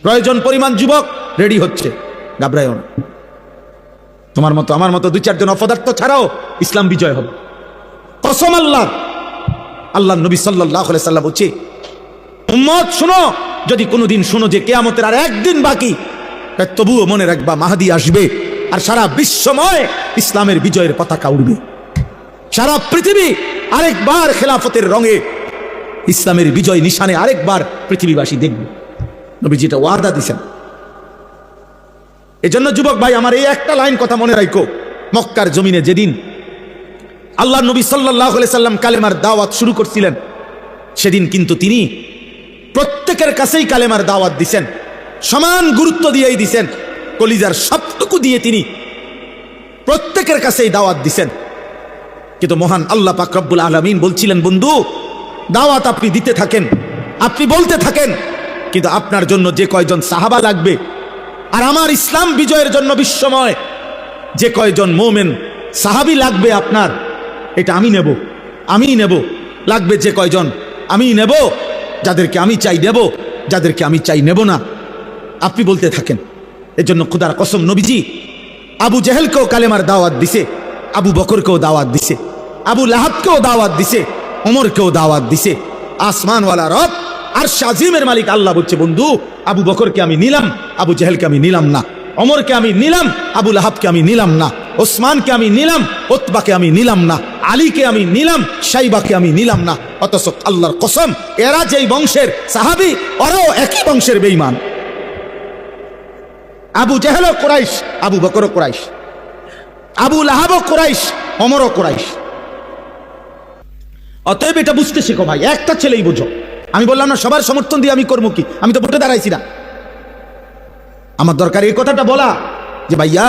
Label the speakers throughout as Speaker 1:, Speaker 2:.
Speaker 1: প্রয়োজন পরিমাণ যুবক রেডি হচ্ছে, ঘাবড়ায়ও না। তোমার মতো আমার মতো 2-4 জন অপদার্থ ছাড়াও ইসলাম বিজয় হবে। কসম আল্লাহ, আল্লাহ নবী সাল্লাল্লাহু আলাইহি সাল্লাম বলছে, উম্মত শুনো, যদি কোনোদিন শুনো যে কিয়ামতের আর একদিন বাকি, তবুও মনে রাখবা মাহদী আসবে আর সারা বিশ্বময় ইসলামের বিজয়ের পতাকা উড়বে। সারা পৃথিবী আরেকবার খেলাফতের রঙে ইসলামের বিজয় নিশানে আরেকবার পৃথিবীবাসী দেখবে। নবীজি এটা ওয়াদা দিয়েছেন। এজন্য যুবক ভাই আমার এই একটা লাইন কথা মনে রাখো, মক্কার জমিনে যেদিন আল্লাহ নবী সাল্লাল্লাহু আলাইহি সাল্লাম কালেমার দাওয়াত শুরু করছিলেন, সেদিন কিন্তু তিনি প্রত্যেকের কাছেই কালেমার দাওয়াত দিছেন, সমান গুরুত্ব দিয়েই দিছেন, কলিজার সবটুকু দিয়ে তিনি প্রত্যেকের কাছেই দাওয়াত দিছেন। কিন্তু মহান আল্লাহ পাক রব্বুল আলামিন বলছিলেন, বন্ধু দাওয়াত আপনি দিতে থাকেন, আপনি বলতে থাকেন, কিন্তু আপনার জন্য যে কয়জন সাহাবা লাগবে আর আমার ইসলাম বিজয়ের জন্য বিশ্বময় যে কয়জন মোমেন সাহাবী লাগবে আপনার, এটা আমি নেব, আমিই নেব। লাগবে যে কয়জন আমিই নেব, যাদেরকে আমি চাই নেব, যাদেরকে আমি চাই নেব না। আপনি বলতে থাকেন। এজন্য খুদার কসম নবীজি আবু জেহেলকেও কালেমার দাওয়াত দিছে, আবু বকরকেও দাওয়াত দিছে, আবু লাহাবকেও দাওয়াত দিছে, ওমরকেও দাওয়াত দিছে। আসমানওয়ালা রব আরশ আজিমের মালিক আল্লাহ বলছে, বন্ধু আবু বকরকে আমি নিলাম, আবু জেহেলকে আমি নিলাম না, ওমরকে আমি নিলাম, আবু লাহাবকে আমি নিলাম না, ওসমানকে আমি নিলাম, উতবাকে আমি নিলাম না, আলীকে আমি নিলাম, শাইবাকে আমি নিলাম না। অথচ আল্লাহর কসম এরা যেই বংশের সাহাবী, ওরাও একই বংশের বেঈমান। আবু জেহেলও কুরাইশ, আবু বকরও কুরাইশ, আবু লাহাবও কুরাইশ, ওমরও কুরাইশ। অতএব এটা বুঝতে শেখো ভাই, একটা ছেলেই বুঝো। আমি বললাম না সবার সমর্থন দিয়ে আমি করবো কি, আমি তো ভোটে দাঁড়াইছি না। আমার দরকার এই কথাটা বলা যে ভাইয়া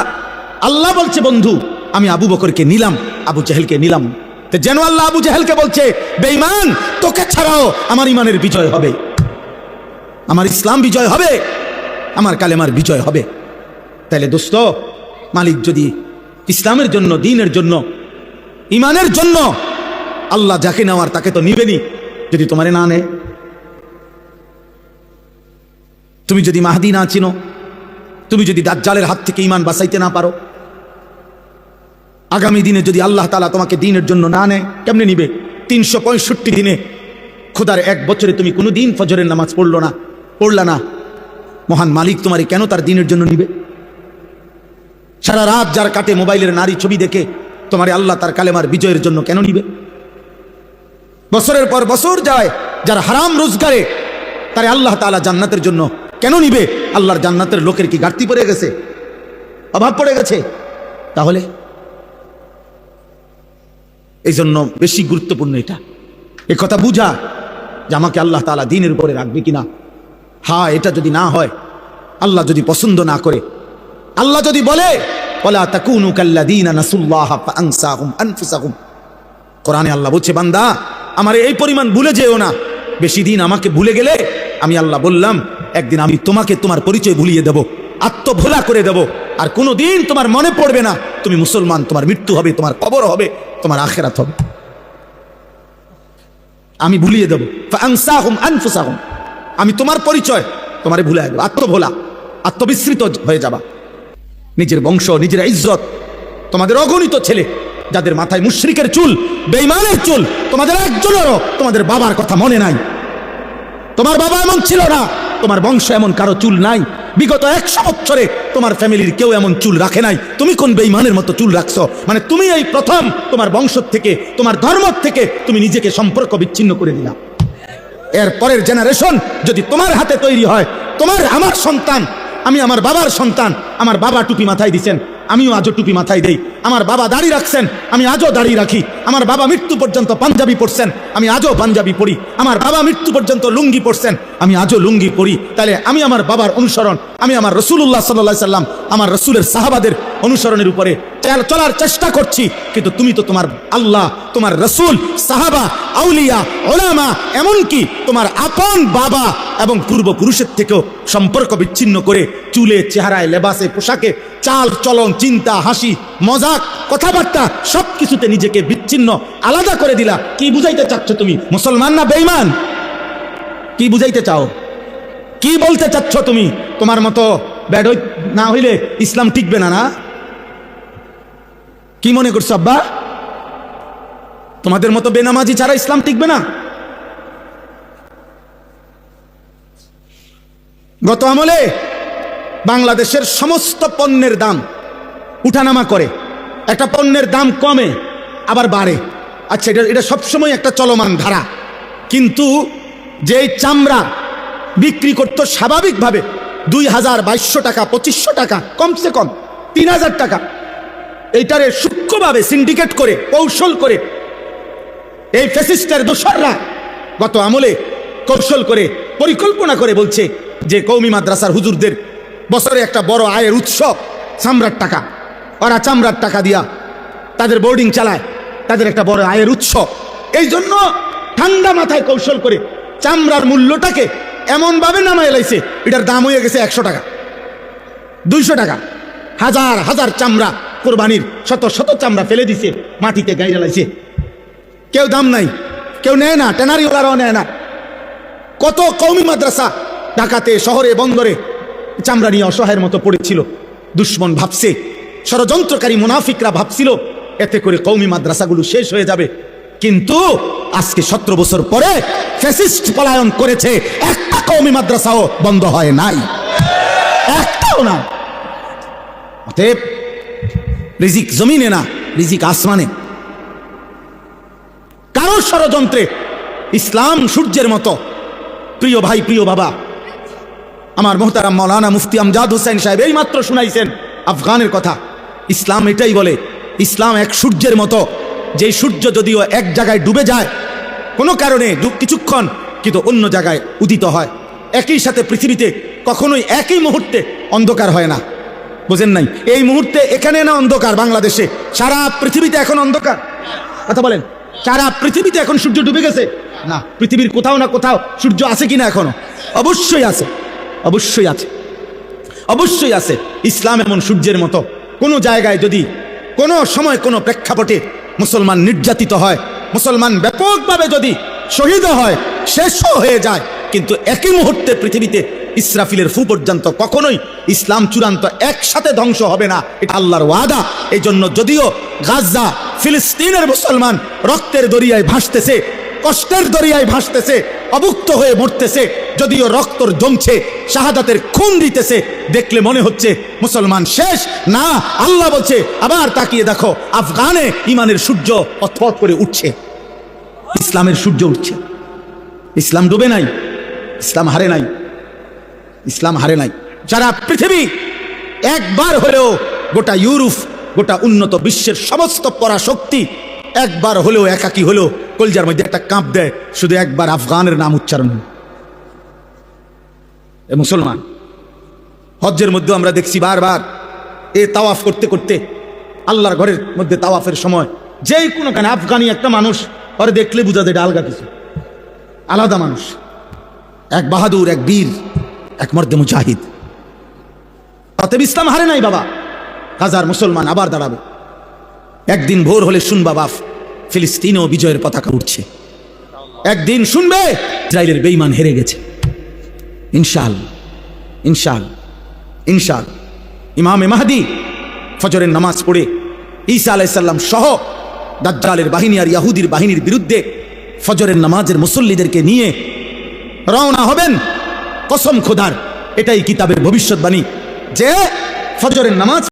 Speaker 1: আল্লাহ বলছে, বন্ধু আমি আবু বকরকে নিলাম, আবু জেহেলকে নিলাম। তো যেন আল্লাহ আবু জেহেলকে বলছে, বেঈমান তোকে ছাড়াও আমার ইমানের বিজয় হবে, আমার ইসলাম বিজয় হবে, আমার কালেমার বিজয় হবে। তাইলে দোস্ত, মালিক যদি ইসলামের জন্য, দ্বীনের জন্য, ইমানের জন্য আল্লাহ যাকে নেওয়ার তাকে তো নিবেনি। যদি তোমারে না নেয়, তুমি যদি মাহদী না চিনো, তুমি যদি দাজ্জালের হাত থেকে ইমান বাঁচাইতে না পারো, আগামী দিনে যদি আল্লাহ তাআলা তোমাকে দ্বীনের জন্য না নেয়, কেমনে নিবে? 365 দিনে খোদার 1 বছরে তুমি কোনো দিন ফজরের নামাজ পড়লা না, মহান মালিক তোমারে কেন তার দ্বীনের জন্য নিবে? সারা রাত যার কাটে মোবাইলের নারী ছবি দেখে, তোমারে আল্লাহ তার কালেমার বিজয়ের জন্য কেন নিবে? বছরের পর বছর যায় যারা হারাম রোজগারে, তারে আল্লাহ তাআলা জান্নাতের জন্য কেন নিবে? আল্লাহর জান্নাতের লোকের কি ঘাটতি পড়ে গেছে, অভাব পড়ে গেছে? তাহলে এই জন্য বেশি গুরুত্বপূর্ণ এটা, এ কথা বুঝা যে আমাকে আল্লাহ তাআলা দ্বীনের উপরে রাখবে কিনা। হ্যাঁ, এটা যদি না হয়, আল্লাহ যদি পছন্দ না করে, আল্লাহ যদি বলে ওয়ালা তাকুনু কাল্লাযীনা নাসুল্লাহা ফাআনসাহুম আনফুসাহুম, কোরআনে আল্লাহ বলছে, বান্দা আমার এই পরিমাণ ভুলে যেও না। বেশি দিন আমাকে ভুলে গেলে আমি আল্লাহ বললাম একদিন আমি তোমাকে তোমার পরিচয় ভুলিয়ে দেব, আত্মভোলা করে দেব, আর কোনো দিন তোমার মনে পড়বে না তুমি মুসলমান। তোমার মৃত্যু হবে, তোমার কবর হবে, তোমার আখিরাত হবে, আমি ভুলিয়ে দেব। ফাআনসাহুম আনফুসাহুম, আমি তোমার পরিচয় তোমারে ভুলে দেব, আত্মভোলা, আত্মবিস্মৃত হয়ে যাবা। নিজের বংশ, নিজের ইজ্জত, তোমাদের অগণিত ছেলে যাদের মাথায় মুশরিকের চুল, বেঈমানের চুল, তোমাদের একজনেরও তোমাদের বাবার কথা মনে নাই। তোমার বাবা এমন ছিল না, তোমার বংশ এমন কারো চুল নাই। বিগত 100 বছরে তোমার ফ্যামিলির কেউ এমন চুল রাখে নাই, তুমি কোন বেঈমানের মতো চুল রাখছো? মানে তুমি এই প্রথম তোমার বংশ থেকে, তোমার ধর্ম থেকে তুমি নিজেকে সম্পর্ক বিচ্ছিন্ন করে দিলা। এর পরের জেনারেশন যদি তোমার হাতে তৈরি হয়, আমার সন্তান, আমি আমার বাবার সন্তান, আমার বাবা টুপি মাথায় দিছেন, আমিও আজও টুপি মাথায় দেই। আমার বাবা দাড়ি রাখছেন, আমি আজও দাড়ি রাখি। আমার বাবা মৃত্যু পর্যন্ত পাঞ্জাবি পরছেন, আমি আজও পাঞ্জাবি পরি। আমার বাবা মৃত্যু পর্যন্ত লুঙ্গি পরছেন, আমি আজও লুঙ্গি পরি। তাহলে আমি আমার বাবার অনুসরণ, আমি আমার রাসূলুল্লাহ সাল্লাল্লাহু আলাইহি সাল্লাম, আমার রাসূলের সাহাবাদের অনুসরণের উপরে চলার চেষ্টা করছি। কিন্তু তুমি তো তোমার আল্লাহ, তোমার রাসূল, সাহাবা, আউলিয়া, উলামা, এমনকি তোমার আপন বাবা এবং পূর্বপুরুষের থেকেও সম্পর্ক বিচ্ছিন্ন করে চুলে, চেহারায়, লেবাসে, পোশাকে, চাল চলন, চিন্তা, হাসি, মজাক, কথাবার্তা সবকিছুতে নিজেকে বিচ্ছিন্ন, আলাদা করে দিলা। কি বুঝাইতে চাচ্ছ তুমি? মুসলমান না বেঈমান? কি বুঝাইতে চাও? কি বলতে চাচ্ছ তুমি? তোমার মতো ব্যাড না হইলে ইসলাম টিকবে না, না? কি মনে করছো আব্বা? তোমাদের মতো বেনামাজি ছাড়া ইসলাম টিকবে না? গত আমলে বাংলাদেশের সমস্ত পণ্যের দাম উঠানামা করে, একটা পণ্যের দাম কমে আবার বাড়ে। আচ্ছা, এটা সবসময় একটা চলমান ধারা। কিন্তু যেই চামড়া বিক্রি করতো স্বাভাবিকভাবে 2000-2200 টাকা, 2500 টাকা, কমসে কম 3000 টাকা, এইটারে সূক্ষ্মভাবে সিন্ডিকেট করে, কৌশল করে এই ফ্যাসিস্টের দোসররা গত আমলে কৌশল করে, পরিকল্পনা করে বলছে যে কওমি মাদ্রাসার হুজুরদের বছরে একটা বড় আয়ের উৎস চামড়ার টাকা। ওরা চামড়ার টাকা দিয়া তাদের বোর্ডিং চালায়, তাদের একটা বড় আয়ের উৎস। এই জন্য ঠান্ডা মাথায় কৌশল করে চামড়ার মূল্যটাকে এমনভাবে নামায় লাইছে, এটার দাম হয়ে গেছে 100 টাকা, 200 টাকা। হাজার হাজার চামড়া, কোরবানির শত শত চামড়া ফেলে দিছে, মাটিতে গাইরা লাইছে। কেউ দাম নাই, কেউ নেয় না, ট্যানারিওয়ালারাও নেয় না। কত কওমি মাদ্রাসা ঢাকাতে, শহরে, বন্দরে চামড়া নিয়ে অসহায়ের মতো পড়েছিল। দুশ্মন ভাবছে, ষড়যন্ত্রকারী মুনাফিকরা ভাবছিল এতে করে কওমি মাদ্রাসাগুলো শেষ হয়ে যাবে। কিন্তু আজকে 17 বছর পরে ফ্যাসিস্ট পলায়ন করেছে, একটা কওমি মাদ্রাসাও বন্ধ হয় নাই, একটাও না। অতএব রিজিক জমিনে না, রিজিক আসমানে। কারো ষড়যন্ত্রে ইসলাম সূর্যের মতো। প্রিয় ভাই, প্রিয় বাবা, আমার মোহতারাম মাওলানা মুফতি আমজাদ হোসেন সাহেব এই মাত্র শুনাইছেন আফগানের কথা। ইসলাম এটাই বলে, ইসলাম এক সূর্যের মতো, যে সূর্য যদিও এক জায়গায় ডুবে যায় কোনো কারণে কিছুক্ষণ, কিন্তু অন্য জায়গায় উদিত হয়। একই সাথে পৃথিবীতে কখনোই একই মুহূর্তে অন্ধকার হয় না। বুঝেন নাই? এই মুহূর্তে এখানে না অন্ধকার, বাংলাদেশে, সারা পৃথিবীতে এখন অন্ধকার। কথা বলেন, সারা পৃথিবীতে এখন সূর্য ডুবে গেছে না? পৃথিবীর কোথাও না কোথাও সূর্য আছে কিনা এখনো? অবশ্যই আছে, অবশ্যই আছে, অবশ্যই আছে। ইসলাম এমন সূর্যের মতো। কোনো জায়গায় যদি কোনো সময় কোনো প্রেক্ষাপটে মুসলমান নির্যাতিত হয়, মুসলমান ব্যাপকভাবে যদি শহীদ হয়, শেষও হয়ে যায়, কিন্তু একই মুহূর্তে পৃথিবীতে ইসরাফিলের ফু পর্যন্ত কখনোই ইসলাম চূড়ান্ত একসাথে ধ্বংস হবে না, এটা আল্লাহর ওয়াদা। এই জন্য যদিও গাজা, ফিলিস্তিনের মুসলমান রক্তের দরিয়ায় ভাসতেছে, কষ্টের দরিয়ায় ভাসতেছে, অভুক্ত হয়ে মরতেছে, যদিও রক্ত জমছে, শাহাদাতের খুন দিতেছে, দেখলে মনে হচ্ছে মুসলমান শেষ না। আল্লাহ বলছে, আবার তাকিয়ে দেখো, আফগানে ইমানের সূর্য পথ করে উঠছে, ইসলামের সূর্য উঠছে। ইসলাম ডুবে নাই, ইসলাম হারে নাই, ইসলাম হারে নাই। যারা পৃথিবী একবার হলেও, গোটা ইউরোপ, গোটা উন্নত বিশ্বের সমস্ত পরাশক্তি একবার হলেও, একাকি হলেও কলজার মধ্যে একটা কাঁপ দেয় শুধু একবার আফগানের নাম উচ্চারণ। এ মুসলমান হজ্জের মধ্যে আমরা দেখছি বারবার এ তাওয়াফ করতে করতে, আল্লাহর ঘরের মধ্যে তাওয়াফের সময় যে কোনোখানে আফগানি একটা মানুষ, ওরে দেখলে বুঝা যায় আলগা কিছু, আলাদা মানুষ, এক বাহাদুর, এক বীর, এক মর্দে মুজাহিদ। অতএব ইসলাম হারে নাই বাবা। হাজার মুসলমান আবার দাঁড়াবে। একদিন ভোর হলে শুনবা বাপ, ফিলিস্তিনেও বিজয়ের পতাকা উঠছে। একদিন শুনবে ইসরায়েলের বেঈমান হেরে গেছে। ইনশাআল্লাহ, ইনশাআল্লাহ, ইনশাআল্লাহ। ইমামে মাহদি ফজরের নামাজ পড়ে ঈসা আলাইহিস সালাম সহ দাজ্জালের বাহিনী আর ইহুদির বাহিনীর বিরুদ্ধে ফজরের নামাজের মুসল্লিদেরকে নিয়ে রওনা হবেন। কসম খোদার, এটাই কিতাবের ভবিষ্যৎবাণী যে ফজরের নামাজ